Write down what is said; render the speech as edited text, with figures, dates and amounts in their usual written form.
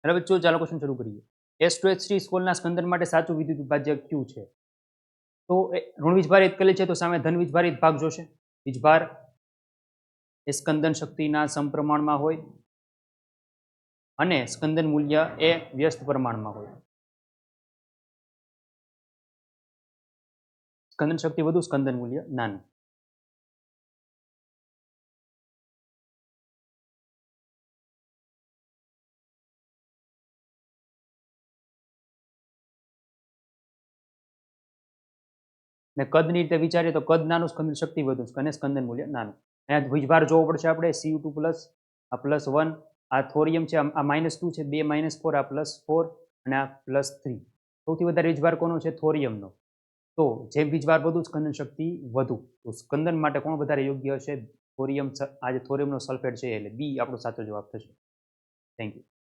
હવે ચાલો ક્વેશ્ચન શરૂ કરીએ. S2H3 સ્કોલના સ્કંદન માટે સાચું વિદ્યુત વિભાજ્ય કયું છે? તો ઋણ વીજભારિત કરેલી છે તો સામે ધન વીજભારિત ભાગ જોશે. વીજભાર એ સ્કંદન શક્તિના સમપ્રમાણમાં હોય અને સ્કંદન મૂલ્ય એ વ્યસ્ત પ્રમાણમાં હોય. સ્કંદન શક્તિ વધુ, સ્કંદન મૂલ્ય નાનું. ને કદની રીતે વિચારીએ તો કદ નાનું, સ્કંદન શક્તિ વધુ અને સ્કંદન મૂલ્ય નાનું. અહીંયા વીજભાર જોવો પડશે આપણે. Cu2 પ્લસ, આ +1, આ થોરિયમ છે, આ -2 છે, 2 -4, આ +4 અને આ +3. સૌથી વધારે વીજભાર કોનો છે? થોરિયમનો. તો જેમ વીજભાર વધુ, સ્કંદન શક્તિ વધુ. તો સ્કંદન માટે કોણ વધારે યોગ્ય હશે? થોરિયમ. આ જે થોરિયમનો સલ્ફેટ છે એટલે બી આપણો સાચો જવાબ થશે. Thank you.